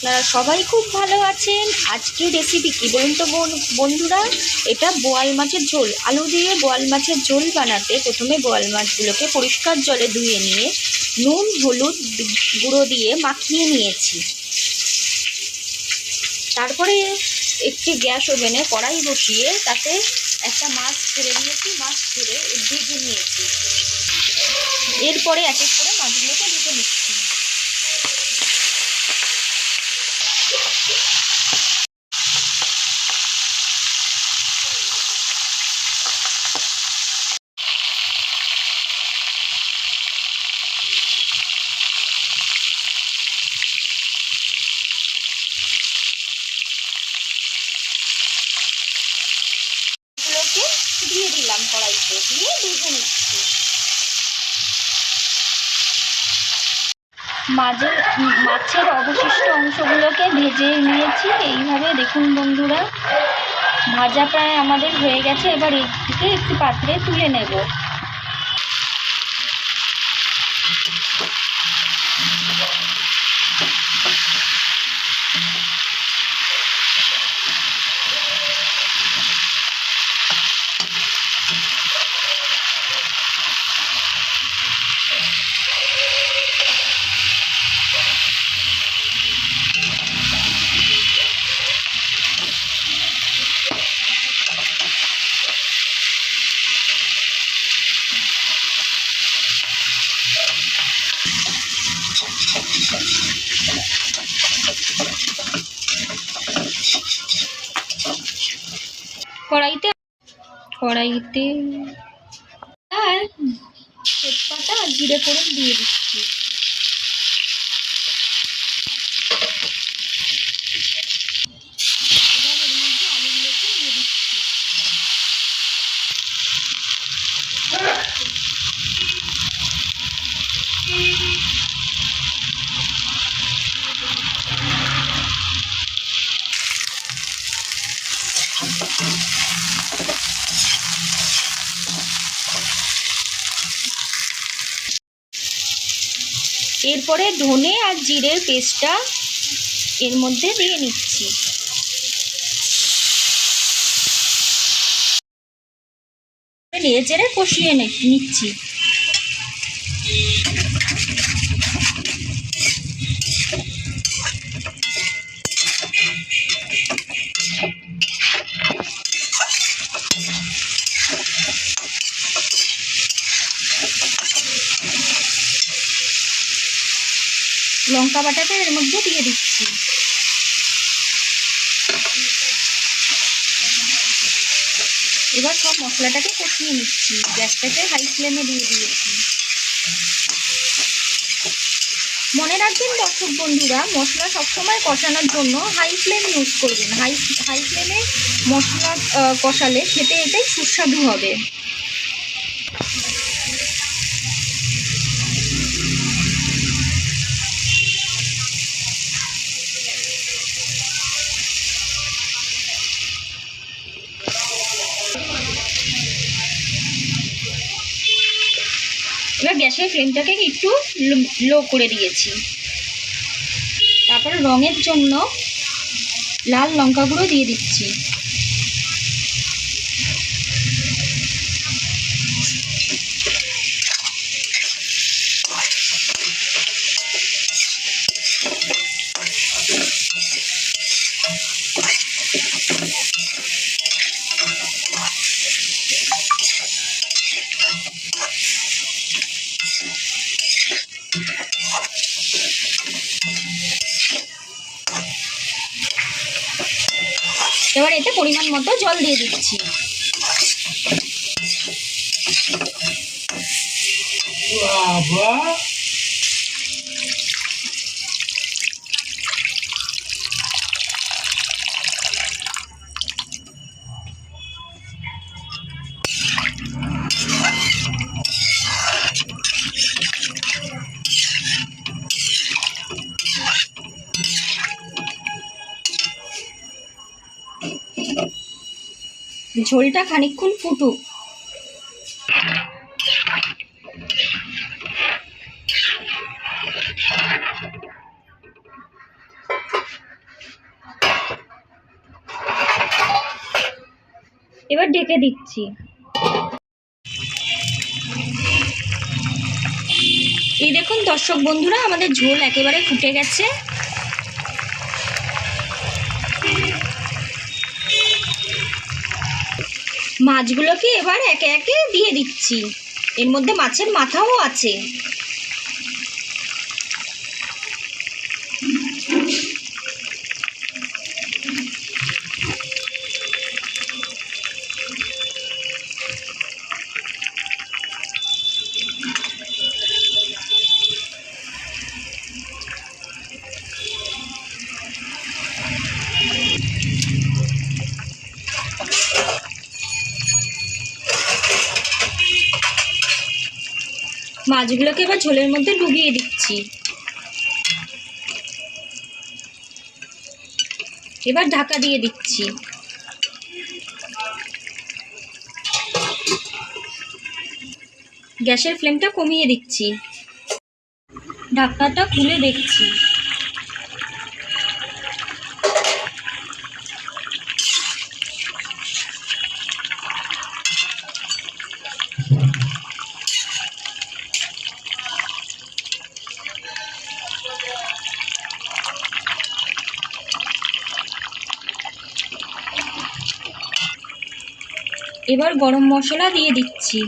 আপনারা সবাই খুব ভালো আছেন। আজকের রেসিপি কী বলুন তো বন্ধুরা, এটা বোয়াল মাছের ঝোল। আলু দিয়ে বোয়াল মাছের ঝোল বানাতে প্রথমে বোয়াল মাছগুলোকে পরিষ্কার জলে ধুয়ে নিয়ে নুন হলুদ গুঁড়ো দিয়ে মাখিয়ে নিয়েছি। তারপরে একটি গ্যাস ওভেনে কড়াই বসিয়ে তাতে একটা মাছ ছেড়ে দিয়েছি, মাছ ছেড়ে ভেজে নিয়েছি। এরপরে এক এক করে মাছগুলোকে ভেজে নিচ্ছি। এগুলোকে দিয়ে দিলাম কড়াইতে, দিয়ে ভেজে নিচ্ছি। মাছের অবশিষ্ট অংশগুলোকে ভেজে নিয়েছি। এইভাবে দেখুন বন্ধুরা, ভাজা প্রায় আমাদের হয়ে গেছে। এবার এদিকে একটি পাত্রে তুলে নেব। কড়াইতে তেজপাতা আর জিরে ফোড়ন দিয়ে দিচ্ছি। এবার এর মধ্যে আলুগুলোকে দিয়ে দিচ্ছি। এরপরে ধনে আর জিরের পেস্টটা এর মধ্যে দিয়ে নিচ্ছি। নেড়ে চেড়ে কষিয়ে নিচ্ছি। লঙ্কা বাটাটা এর মধ্যে দিয়ে দিচ্ছি। এবার সব মশলাটাকে কষিয়ে নিচ্ছি। গ্যাসটাকে হাই ফ্লেমে দিয়ে দিয়েছি। মনে রাখবেন দর্শক বন্ধুরা, মশলা সবসময় কষানোর জন্য হাই ফ্লেম ইউজ করবেন। হাই ফ্লেমে মশলা কষালে খেতে এটাই সুস্বাদু হবে। এবার গ্যাসের ফ্লেমটাকে একটু লো করে দিয়েছি। তারপর রঙের জন্য লাল লঙ্কা গুঁড়ো দিয়ে দিচ্ছি। এবার এতে পরিমাণ মতো জল দিয়ে দিচ্ছি। ঝোলটা খানিকক্ষণ ফুটুক। এবার ঢেকে দিচ্ছি। এই দেখুন দর্শক বন্ধুরা, আমাদের ঝোল একেবারে ফুটে গেছে। মাছগুলোকে এবার একে একে দিয়ে দিচ্ছি। এর মধ্যে মাছের মাথাও আছে। মাছগুলোকে এবার ঝোলের মধ্যে ডুবিয়ে দিচ্ছি। এবার ঢাকা দিয়ে দিচ্ছি। গ্যাসের ফ্লেমটা কমিয়ে দিচ্ছি। ঢাকনাটা খুলে দেখছি। এবার গরম মশলা দিয়ে দিচ্ছি।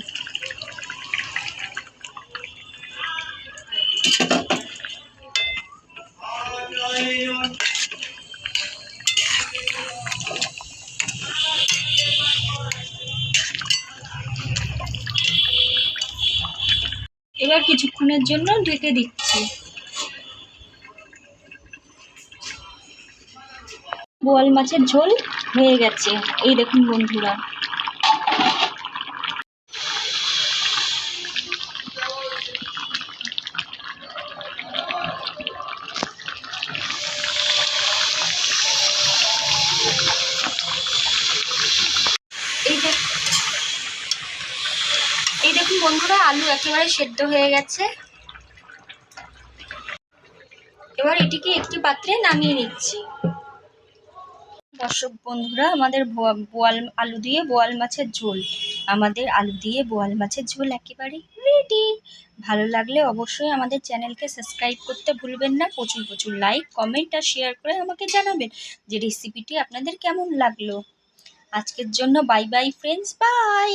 এবার কিছুক্ষণের জন্য ঢেকে দিচ্ছি। বোয়াল মাছের ঝোল হয়ে গেছে। এই দেখুন বন্ধুরা, এই দেখুন বন্ধুরা, আলু একেবারে সেদ্ধ হয়ে গেছে। এবার এটিকে একটি পাত্রে নামিয়ে নিচ্ছি। দর্শক বন্ধুরা, আমাদের আলু দিয়ে বোয়াল মাছের ঝোল, একেবারে রেডি। ভালো লাগলে অবশ্যই আমাদের চ্যানেলকে সাবস্ক্রাইব করতে ভুলবেন না। প্রচুর প্রচুর লাইক, কমেন্ট আর শেয়ার করে আমাকে জানাবেন যে রেসিপিটি আপনাদের কেমন লাগলো। আজকের জন্য বাই বাই ফ্রেন্ডস, বাই।